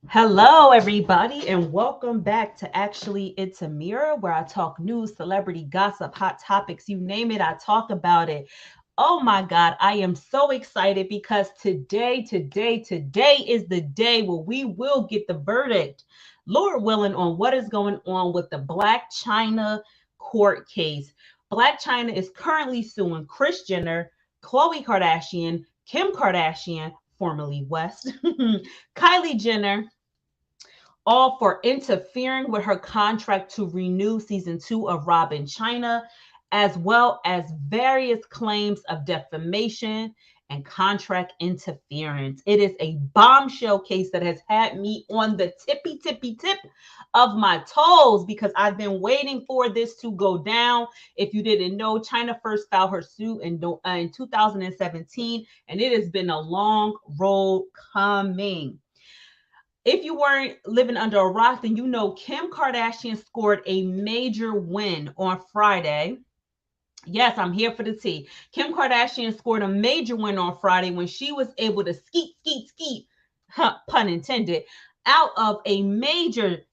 Hello, everybody, and welcome back to Actually It's a Mirror, where I talk news, celebrity gossip, hot topics, you name it, I talk about it. Oh my God, I am so excited because today is the day where we will get the verdict, Lord willing, on what is going on with the Blac Chyna court case. Blac Chyna is currently suing Kris Jenner, Khloe Kardashian, Kim Kardashian, formerly West, Kylie Jenner, all for interfering with her contract to renew season 2 of Rob & Chyna, as well as various claims of defamation and contract interference. It is a bombshell case that has had me on the tippy tip of my toes because I've been waiting for this to go down. If you didn't know, China first filed her suit in 2017, and it has been a long road coming. If you weren't living under a rock, then you know Kim Kardashian scored a major win on Friday. Yes, I'm here for the tea. Kim Kardashian scored a major win on Friday when she was able to skeet, pun intended, out of a major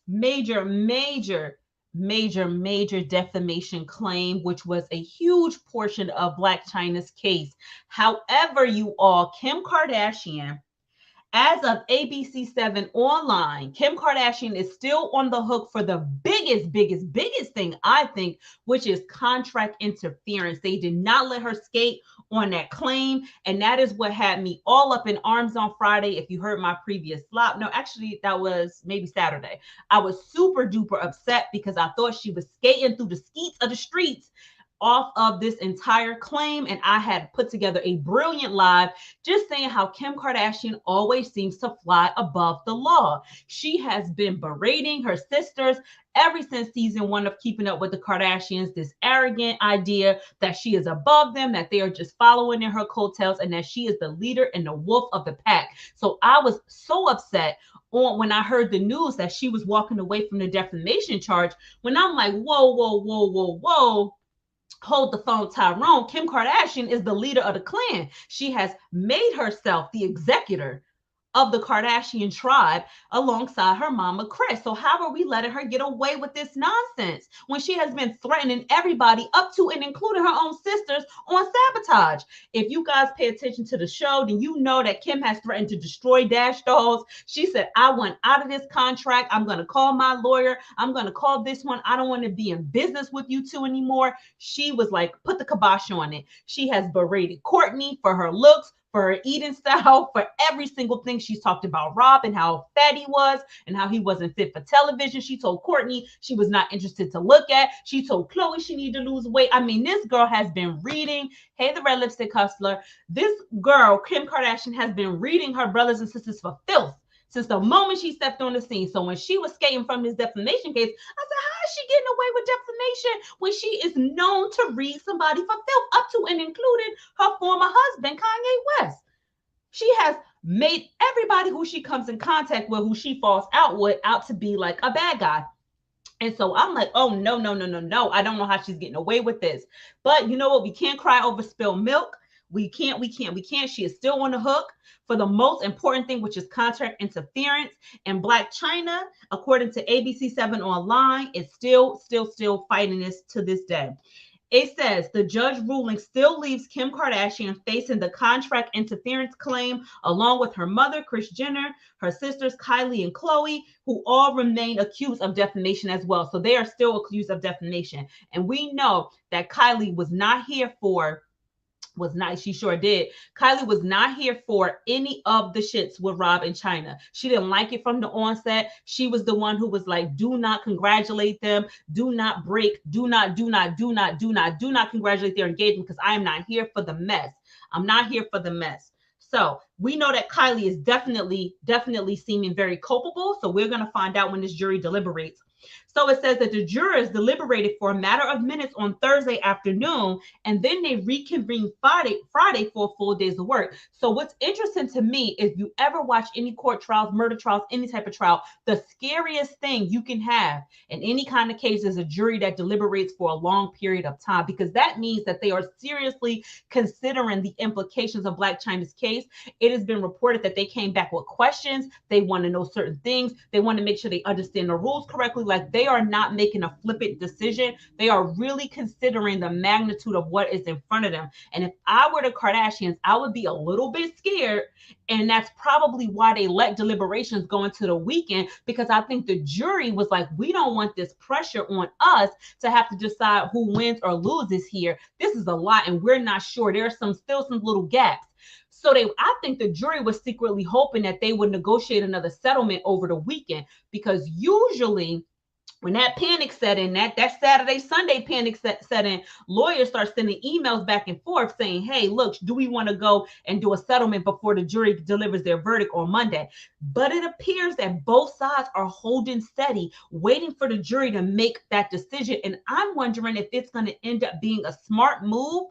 defamation claim, which was a huge portion of Blac Chyna's case. However, you all, Kim Kardashian, as of ABC7 online, Kim Kardashian is still on the hook for the biggest thing, I think, which is contract interference. They did not let her skate on that claim. And that is what had me all up in arms on Friday. If you heard my previous slop, no, actually, that was maybe Saturday. I was super duper upset because I thought she was skating through the skeets of the streets off of this entire claim, and I had put together a brilliant live just saying how Kim Kardashian always seems to fly above the law. She has been berating her sisters ever since season 1 of Keeping Up with the Kardashians, this arrogant idea that she is above them, that they are just following in her coattails, and that she is the leader and the wolf of the pack. So I was so upset when I heard the news that she was walking away from the defamation charge, when I'm like, whoa, hold the phone, Tyrone. Kim Kardashian is the leader of the clan. She has made herself the executor of the Kardashian tribe alongside her mama Kris. So how are we letting her get away with this nonsense when she has been threatening everybody up to and including her own sisters on sabotage? If you guys pay attention to the show, then you know that Kim has threatened to destroy Dash Dolls. She said, I want out of this contract. I'm going to call my lawyer. I'm going to call this one. I don't want to be in business with you two anymore. She was like, put the kibosh on it. She has berated Courtney for her looks, for her eating style, for every single thing. She's talked about Rob and how fat he was and how he wasn't fit for television. She told Courtney she was not interested to look at. She told Khloe she needed to lose weight. I mean, this girl has been reading, hey, the red lipstick hustler. This girl, Kim Kardashian, has been reading her brothers and sisters for filth since the moment she stepped on the scene. So when she was skating from this defamation case, I said, how is she getting away with defamation when she is known to read somebody for filth, up to and including her former husband, Kanye West? She has made everybody who she comes in contact with, who she falls out with, out to be like a bad guy. And so I'm like, oh, no. I don't know how she's getting away with this. But you know what? We can't cry over spilled milk. We can't. She is still on the hook for the most important thing, which is contract interference. And Blac Chyna, according to ABC7 online, is still fighting this to this day. It says the judge ruling still leaves Kim Kardashian facing the contract interference claim, along with her mother, Kris Jenner, her sisters, Kylie and Khloe, who all remain accused of defamation as well. So they are still accused of defamation. And we know that Kylie was not here for she sure did. Kylie was not here for any of the shits with Rob & Chyna. She didn't like it from the onset. She was the one who was like, do not congratulate them. Do not break. Do not congratulate their engagement, because I am not here for the mess. I'm not here for the mess. So we know that Kylie is definitely seeming very culpable. So we're going to find out when this jury deliberates. So it says that the jurors deliberated for a matter of minutes on Thursday afternoon, and then they reconvened Friday for a full day's of work. So what's interesting to me, if you ever watch any court trials, murder trials, any type of trial, the scariest thing you can have in any kind of case is a jury that deliberates for a long period of time, because that means that they are seriously considering the implications of Blac Chyna's case. it has been reported that they came back with questions. They want to know certain things. They want to make sure they understand the rules correctly. Like, they are not making a flippant decision. They are really considering the magnitude of what is in front of them. And if I were the Kardashians, I would be a little bit scared. And that's probably why they let deliberations go into the weekend, because I think the jury was like, we don't want this pressure on us to have to decide who wins or loses here. This is a lot, and we're not sure. There's still some little gaps. So I think the jury was secretly hoping that they would negotiate another settlement over the weekend, because usually when that panic set in, that Saturday, Sunday panic set in, lawyers start sending emails back and forth saying, hey, look, do we want to go and do a settlement before the jury delivers their verdict on Monday? But it appears that both sides are holding steady, waiting for the jury to make that decision. And I'm wondering if it's going to end up being a smart move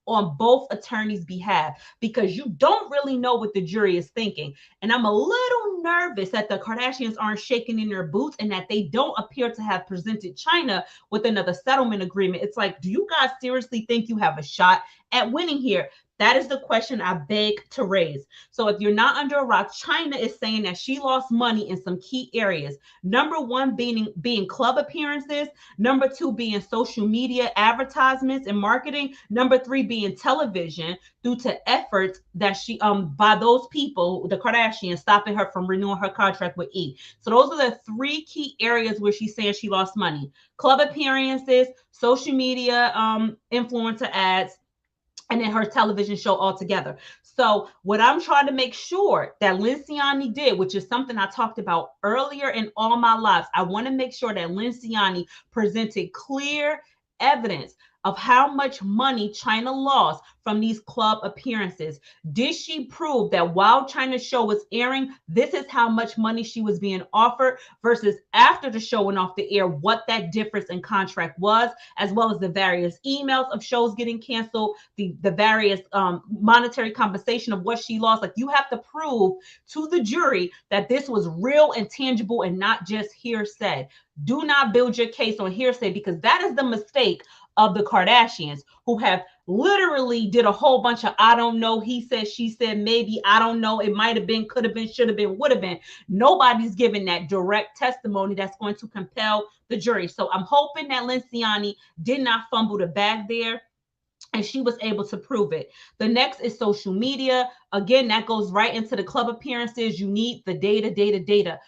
on both attorneys' behalf, because you don't really know what the jury is thinking. And I'm a little nervous that the Kardashians aren't shaking in their boots and that they don't appear to have presented Chyna with another settlement agreement. It's like, do you guys seriously think you have a shot at winning here? That is the question I beg to raise. So if you're not under a rock, Chyna is saying that she lost money in some key areas. Number one being club appearances. Number two being social media advertisements and marketing. Number three being television, due to efforts that she by those people, the Kardashians, stopping her from renewing her contract with E. So those are the three key areas where she's saying she lost money: club appearances, social media influencer ads, and then her television show altogether. So what I'm trying to make sure that Linciani did, which is something I talked about earlier in all my lives, I want to make sure that Linciani presented clear evidence of how much money Chyna lost from these club appearances. Did she prove that while Chyna's show was airing, this is how much money she was being offered, versus after the show went off the air, what that difference in contract was, as well as the various emails of shows getting canceled, the various monetary compensation of what she lost? Like, you have to prove to the jury that this was real and tangible and not just hearsay. Do not build your case on hearsay, because that is the mistake of the Kardashians, who have literally did a whole bunch of I don't know, he said, she said, maybe, I don't know, it might have been, could have been, should have been, would have been. Nobody's giving that direct testimony that's going to compel the jury. So I'm hoping that Linciani did not fumble the bag there, and she was able to prove it. The next is social media. Again, that goes right into the club appearances. You need the data.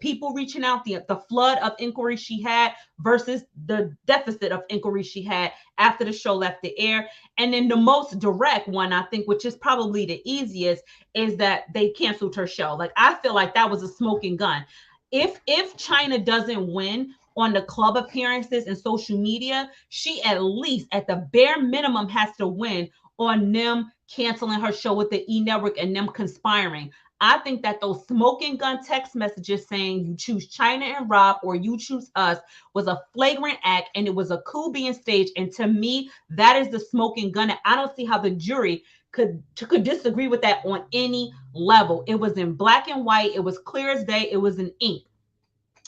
People reaching out, the flood of inquiries she had versus the deficit of inquiries she had after the show left the air. And then the most direct one, I think, which is probably the easiest, is that they canceled her show. Like, I feel like that was a smoking gun. If Chyna doesn't win on the club appearances and social media, she at least, at the bare minimum, has to win on them canceling her show with the E! Network and them conspiring. I think that those smoking gun text messages saying you choose Chyna and Rob or you choose us was a flagrant act, and it was a coup being staged. And to me, that is the smoking gun. And I don't see how the jury could disagree with that on any level. It was in black and white. It was clear as day. It was in ink.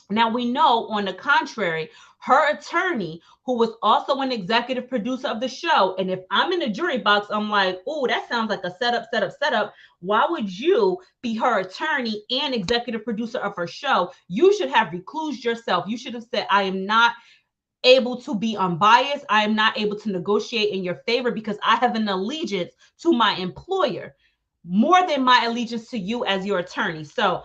Now, we know, on the contrary, her attorney, who was also an executive producer of the show, and if I'm in the jury box, I'm like, oh, that sounds like a setup. Why would you be her attorney and executive producer of her show? You should have reclused yourself. You should have said, I am not able to be unbiased. I am not able to negotiate in your favor because I have an allegiance to my employer more than my allegiance to you as your attorney. So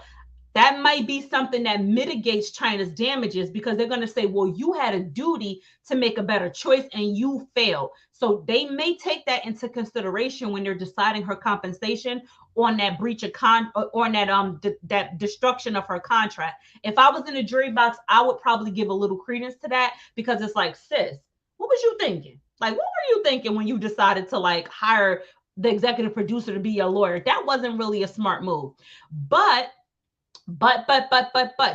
that might be something that mitigates Chyna's damages, because they're going to say, well, you had a duty to make a better choice and you failed. So they may take that into consideration when they're deciding her compensation on that breach of that destruction of her contract. If I was in the jury box, I would probably give a little credence to that, because it's like, sis, what was you thinking? Like, what were you thinking when you decided to like hire the executive producer to be your lawyer? That wasn't really a smart move. But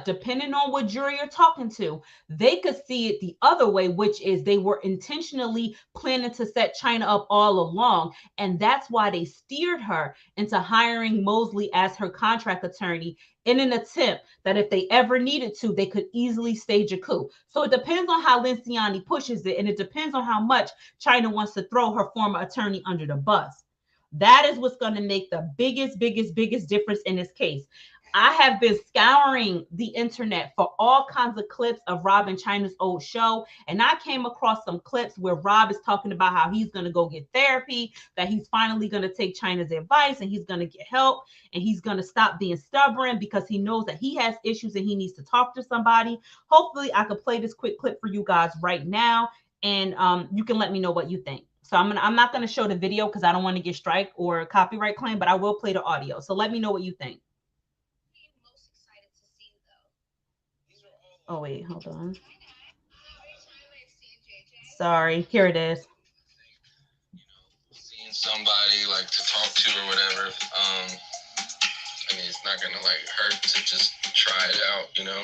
depending on what jury you're talking to, they could see it the other way, which is they were intentionally planning to set Chyna up all along. And that's why they steered her into hiring Mosley as her contract attorney, in an attempt that if they ever needed to, they could easily stage a coup. So it depends on how Linciani pushes it, and it depends on how much Chyna wants to throw her former attorney under the bus. That is what's going to make the biggest difference in this case. I have been scouring the internet for all kinds of clips of Rob and Chyna's old show, and I came across some clips where Rob is talking about how he's going to go get therapy, that he's finally going to take Chyna's advice and he's going to get help, and he's going to stop being stubborn because he knows that he has issues and he needs to talk to somebody. Hopefully, I could play this quick clip for you guys right now, and you can let me know what you think. So I'm not gonna show the video because I don't want to get strike or copyright claim, but I will play the audio. So let me know what you think. Oh wait, hold on. Sorry, here it is. Seeing somebody like to talk to or whatever, I mean, it's not gonna like hurt to just try it out, you know.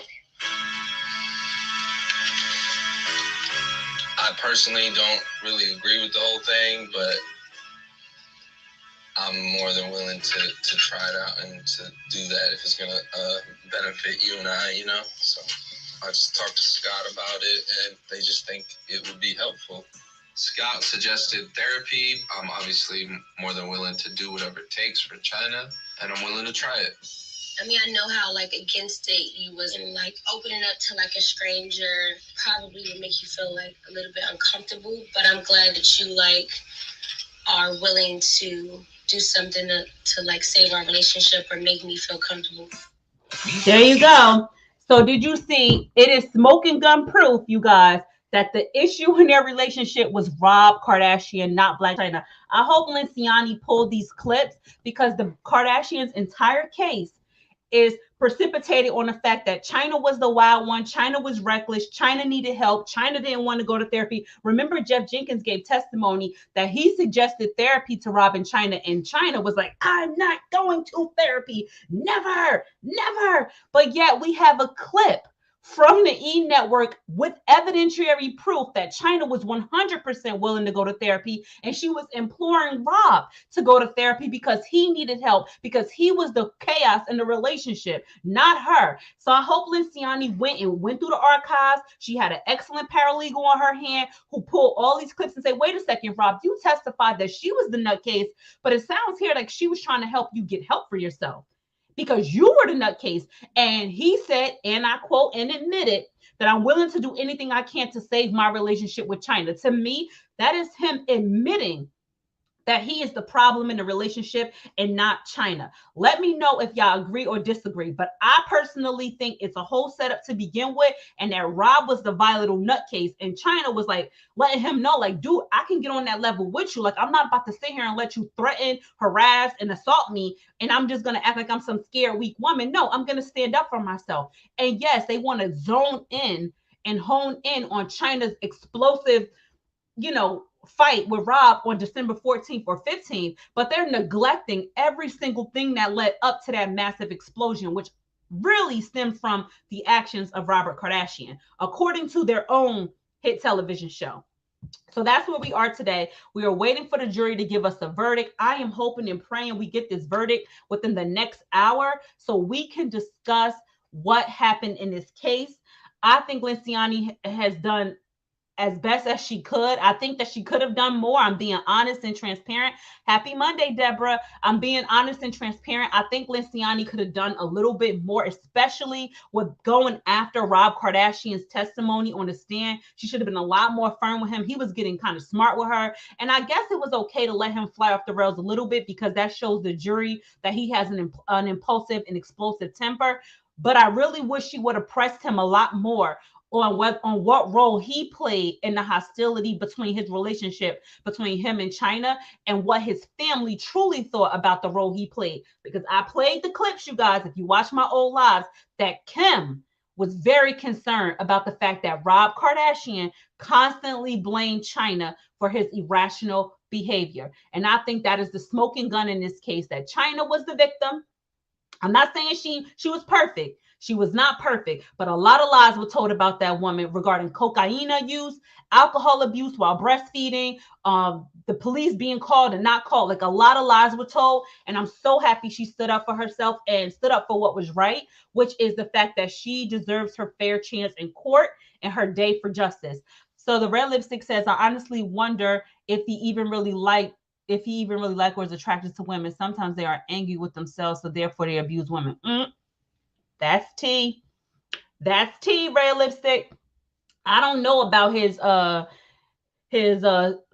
I personally don't really agree with the whole thing, but I'm more than willing to try it out and to do that if it's gonna benefit you and I, you know. So I just talked to Scott about it, and they just think it would be helpful. Scott suggested therapy. I'm obviously more than willing to do whatever it takes for Chyna, and I'm willing to try it. I mean, I know how, like, against it you was, and, like, opening up to, like, a stranger probably would make you feel, like, a little bit uncomfortable, but I'm glad that you, like, are willing to do something to like, save our relationship or make me feel comfortable. There you go. So did you see, it is smoking gun proof, you guys, that the issue in their relationship was Rob Kardashian, not Blac Chyna. I hope Linciani pulled these clips because the Kardashians' entire case is precipitated on the fact that Chyna was the wild one. Chyna was reckless. Chyna needed help. Chyna didn't want to go to therapy. Remember, Jeff Jenkins gave testimony that he suggested therapy to Rob and Chyna, and Chyna was like, I'm not going to therapy. Never, never. But yet we have a clip from the E Network with evidentiary proof that Chyna was 100% willing to go to therapy, and she was imploring Rob to go to therapy because he needed help, because he was the chaos in the relationship, not her. So I hope Linciani went through the archives. She had an excellent paralegal on her hand who pulled all these clips and said, wait a second, Rob, you testified that she was the nutcase, but it sounds here like she was trying to help you get help for yourself, because you were the nutcase. And he said, and I quote, and admitted that I'm willing to do anything I can to save my relationship with Chyna. To me, that is him admitting that he is the problem in the relationship and not Chyna. Let me know if y'all agree or disagree. But I personally think it's a whole setup to begin with, and that Rob was the volatile nutcase, and Chyna was like letting him know, like, dude, I can get on that level with you. Like, I'm not about to sit here and let you threaten, harass, and assault me, and I'm just gonna act like I'm some scared, weak woman. No, I'm gonna stand up for myself. And yes, they want to zone in and hone in on Chyna's explosive, fight with Rob on December 14th or 15th, but they're neglecting every single thing that led up to that massive explosion, which really stemmed from the actions of Robert Kardashian, according to their own hit television show. So that's where we are today. We are waiting for the jury to give us a verdict. I am hoping and praying we get this verdict within the next hour so we can discuss what happened in this case. I think Linciani has done as best as she could. I think that she could have done more. I'm being honest and transparent. Happy Monday, Deborah. I'm being honest and transparent. I think Linciani could have done a little bit more, especially with going after Rob Kardashian's testimony on the stand. She should have been a lot more firm with him. He was getting kind of smart with her. And I guess it was okay to let him fly off the rails a little bit because that shows the jury that he has an impulsive and explosive temper. But I really wish she would have pressed him a lot more on what role he played in the hostility between his relationship between him and Chyna, and what his family truly thought about the role he played. Because I played the clips, you guys, if you watch my old lives, that Kim was very concerned about the fact that Rob Kardashian constantly blamed Chyna for his irrational behavior. And I think that is the smoking gun in this case, that Chyna was the victim. I'm not saying she was perfect. She was not perfect, but a lot of lies were told about that woman regarding cocaine use, alcohol abuse while breastfeeding, the police being called and not called. Like, a lot of lies were told, and I'm so happy she stood up for herself and stood up for what was right, which is the fact that she deserves her fair chance in court and her day for justice. So the red lipstick says, I honestly wonder if he even really liked if he even really like or is attracted to women. Sometimes they are angry with themselves, so therefore they abuse women. That's tea. That's tea, Red Lipstick. I don't know about his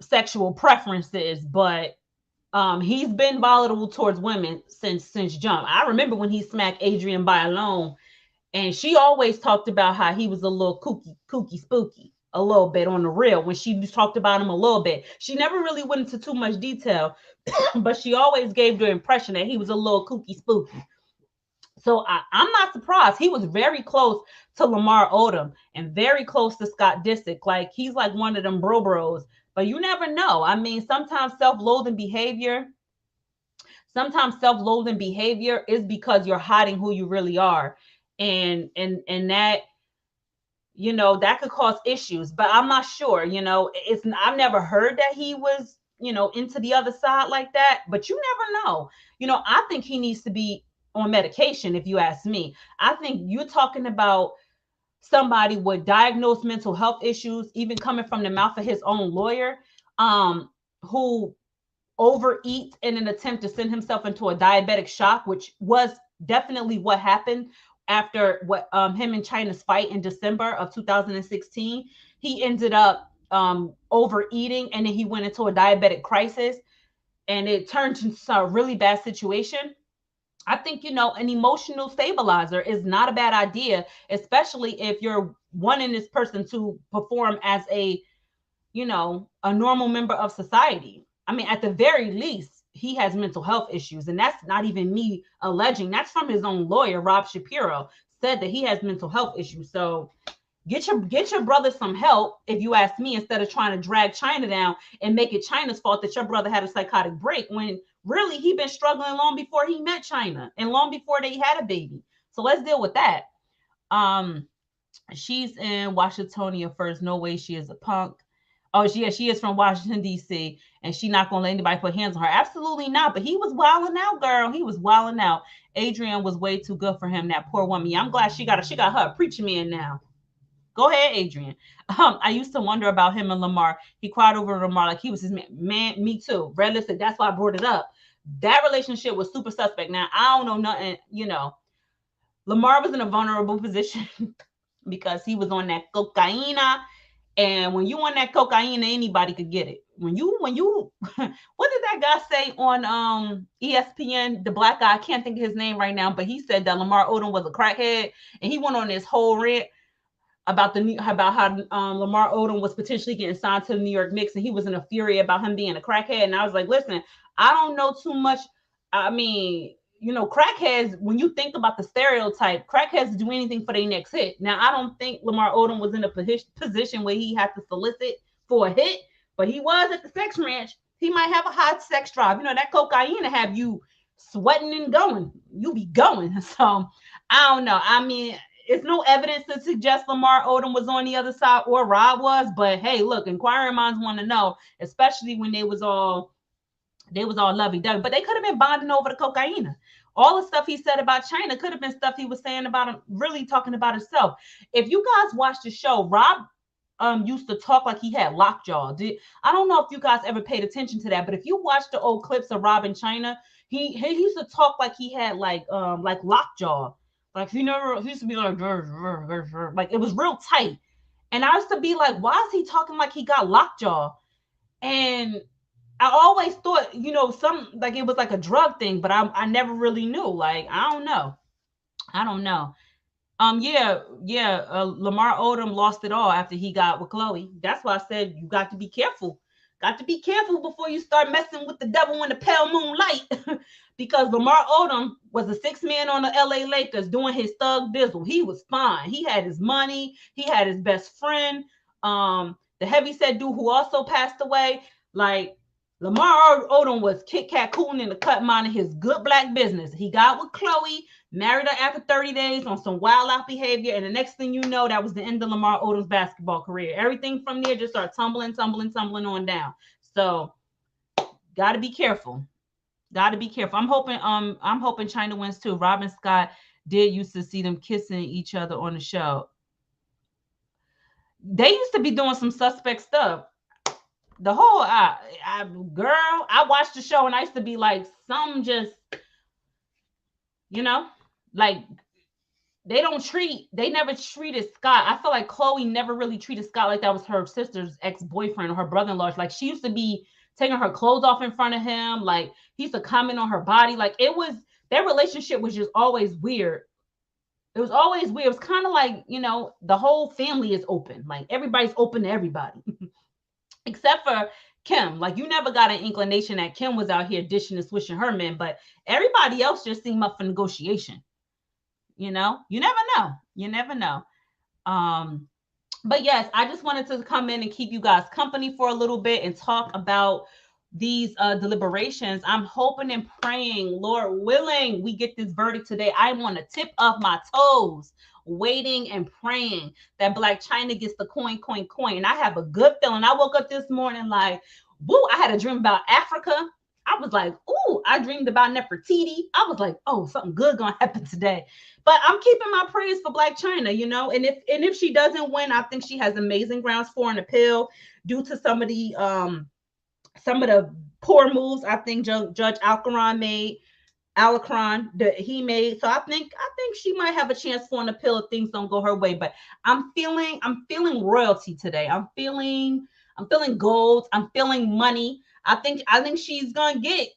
sexual preferences, but he's been volatile towards women since jump. I remember when he smacked Adrian by alone, and she always talked about how he was a little kooky spooky, a little bit on the real. When she talked about him a little bit, she never really went into too much detail, but she always gave the impression that he was a little kooky spooky. So I'm not surprised. He was very close to Lamar Odom and very close to Scott Disick. Like he's like one of them bros. But you never know. I mean, sometimes self-loathing behavior is because you're hiding who you really are. And that, that could cause issues. But I'm not sure, I've never heard that he was, into the other side like that, but you never know. I think he needs to be on medication, if you ask me. I think you're talking about somebody with diagnosed mental health issues, even coming from the mouth of his own lawyer, who overeats in an attempt to send himself into a diabetic shock, which was definitely what happened after what him and Chyna's fight in December of 2016. He ended up overeating, and then he went into a diabetic crisis, and it turned into a really bad situation. I think, an emotional stabilizer is not a bad idea, especially if you're wanting this person to perform as a normal member of society. I mean, at the very least, he has mental health issues. And that's not even me alleging. That's from his own lawyer, Rob Shapiro, said that he has mental health issues. So get your brother some help, if you ask me, instead of trying to drag Chyna down and make it Chyna's fault that your brother had a psychotic break, when really he been struggling long before he met Chyna and long before they had a baby. So let's deal with that. Um, she's in Washingtonia first. No way she is a punk. Oh, she is from Washington, D.C., and she not gonna let anybody put hands on her. Absolutely not. But he was wilding out, girl. He was wilding out. Adrian was way too good for him. That poor woman. Yeah, I'm glad she got her a preacher man now. Go ahead, Adrian. I used to wonder about him and Lamar. He cried over Lamar like he was his man. Man, me too. Red Lipstick, that's why I brought it up. That relationship was super suspect. Now, I don't know nothing, Lamar was in a vulnerable position because he was on that cocaine. And when you on that cocaine, anybody could get it. When you, what did that guy say on ESPN? The black guy, I can't think of his name right now, but he said that Lamar Odom was a crackhead, and he went on this whole rant about how Lamar Odom was potentially getting signed to the New York Knicks, and he was in a fury about him being a crackhead. And I was like, listen, I don't know too much. I mean, crackheads, when you think about the stereotype, crackheads do anything for their next hit. Now, I don't think Lamar Odom was in a position where he had to solicit for a hit, but he was at the sex ranch. He might have a high sex drive. That cocaine to have you sweating and going. You be going. So I don't know. I mean, it's no evidence to suggest Lamar Odom was on the other side or Rob was, but hey, look, inquiring minds want to know, especially when they was all lovey-dovey. But they could have been bonding over the cocaine. All the stuff he said about Chyna could have been stuff he was saying about him, really talking about himself. If you guys watched the show, Rob used to talk like he had lockjaw. I don't know if you guys ever paid attention to that, but if you watch the old clips of Rob and Chyna, he used to talk like he had like lockjaw. Like he used to be like it was real tight. And I used to be like, why is he talking like he got lockjaw? And I always thought, some like it was like a drug thing, but I never really knew. Like, I don't know. I don't know. Yeah. Lamar Odom lost it all after he got with Chloe. That's why I said you got to be careful. Got to be careful before you start messing with the devil in the pale moonlight. Because Lamar Odom was a six man on the LA Lakers doing his thug bizzle. He was fine. He had his money. He had his best friend. The heavyset dude who also passed away. Like, Lamar Odom was Kit Kat cooling in the cut, minding his good black business. He got with Chloe, married her after 30 days on some wild out behavior, and the next thing you know, that was the end of Lamar Odom's basketball career. Everything from there just started tumbling on down. So, gotta be careful. Gotta be careful. I'm hoping Chyna wins too. Robin Scott did used to see them kissing each other on the show. They used to be doing some suspect stuff. The whole girl, I watched the show and I used to be like, some just, you know, like they never treated Scott. I feel like Chloe never really treated Scott like that was her sister's ex-boyfriend or her brother-in-law. Like she used to be taking her clothes off in front of him. Like he used to comment on her body. Like it was, their relationship was just always weird. It was always weird. It was kind of like, the whole family is open. Like everybody's open to everybody. Except for Kim. Like you never got an inclination that Kim was out here dishing and swishing her men, but everybody else just seemed up for negotiation. You never know. You never know. Um, but yes, I just wanted to come in and keep you guys company for a little bit and talk about these deliberations. I'm hoping and praying, Lord willing, we get this verdict today. I'm on the tip of my toes, waiting and praying that Blac Chyna gets the coin, coin, coin. And I have a good feeling. I woke up this morning like, woo, I had a dream about Africa. I was like, ooh, I dreamed about Nefertiti. I was like, oh, something good gonna happen today. But I'm keeping my praise for Blac Chyna, and if she doesn't win, I think she has amazing grounds for an appeal due to some of the poor moves I think Judge Alacron that he made. So I think she might have a chance for an appeal if things don't go her way. But I'm feeling royalty today. I'm feeling gold. I'm feeling money. I think she's gonna get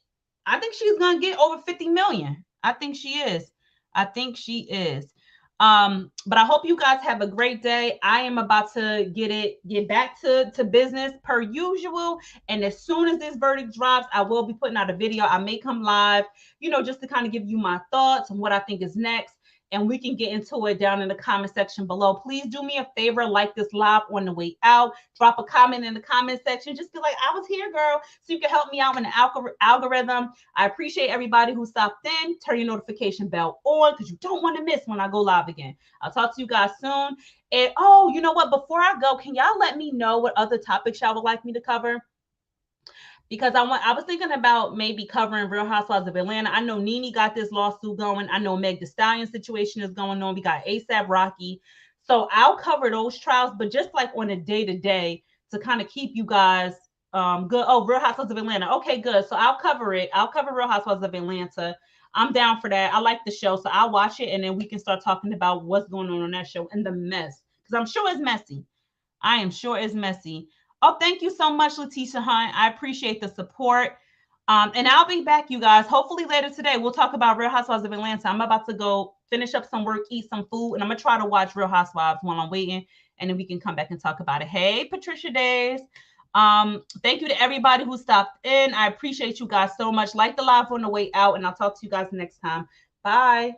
over 50 million. I think she is. I think she is. But I hope you guys have a great day. I am about to get back to business per usual. And as soon as this verdict drops, I will be putting out a video. I may come live, just to kind of give you my thoughts on what I think is next. And we can get into it down in the comment section below. Please do me a favor, like this live on the way out. Drop a comment in the comment section. Just be like, I was here, girl. So you can help me out in the algorithm. I appreciate everybody who stopped in. Turn your notification bell on because you don't want to miss when I go live again. I'll talk to you guys soon. And oh, you know what? Before I go, can y'all let me know what other topics y'all would like me to cover? Because I was thinking about maybe covering Real Housewives of Atlanta. I know Nene got this lawsuit going. I know Meg Thee Stallion situation is going on. We got ASAP Rocky. So I'll cover those trials, but just like on a day to day to kind of keep you guys good. Oh, Real Housewives of Atlanta. Okay, good. So I'll cover it. I'll cover Real Housewives of Atlanta. I'm down for that. I like the show, so I'll watch it and then we can start talking about what's going on that show and the mess because I'm sure it's messy. I am sure it's messy. Oh, thank you so much, Letitia Hunt. I appreciate the support. And I'll be back, you guys. Hopefully later today, we'll talk about Real Housewives of Atlanta. I'm about to go finish up some work, eat some food, and I'm going to try to watch Real Housewives while I'm waiting. And then we can come back and talk about it. Hey, Patricia Days. Thank you to everybody who stopped in. I appreciate you guys so much. Like the live on the way out, and I'll talk to you guys next time. Bye.